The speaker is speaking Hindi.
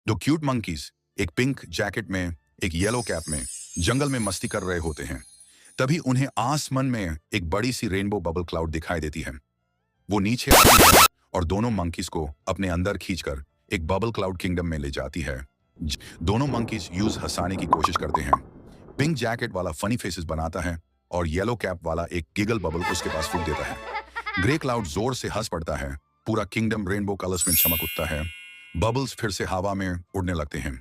दो क्यूट मंकीज एक पिंक जैकेट में एक येलो कैप में जंगल में मस्ती कर रहे होते हैं। तभी उन्हें आसमान में एक बड़ी सी रेनबो बबल क्लाउड दिखाई देती है। वो नीचे आती है और दोनों मंकीज को अपने अंदर खींचकर एक बबल क्लाउड किंगडम में ले जाती है। दोनों मंकीज यूज हंसाने की कोशिश करते हैं। पिंक जैकेट वाला फनी फेसेस बनाता है और येलो कैप वाला एक गिगल बबल उसके पास फूंक देता है। ग्रे क्लाउड जोर से हंस पड़ता है। पूरा किंगडम रेनबो कलर्स में चमक उठता है। बबल्स फिर से हवा में उड़ने लगते हैं।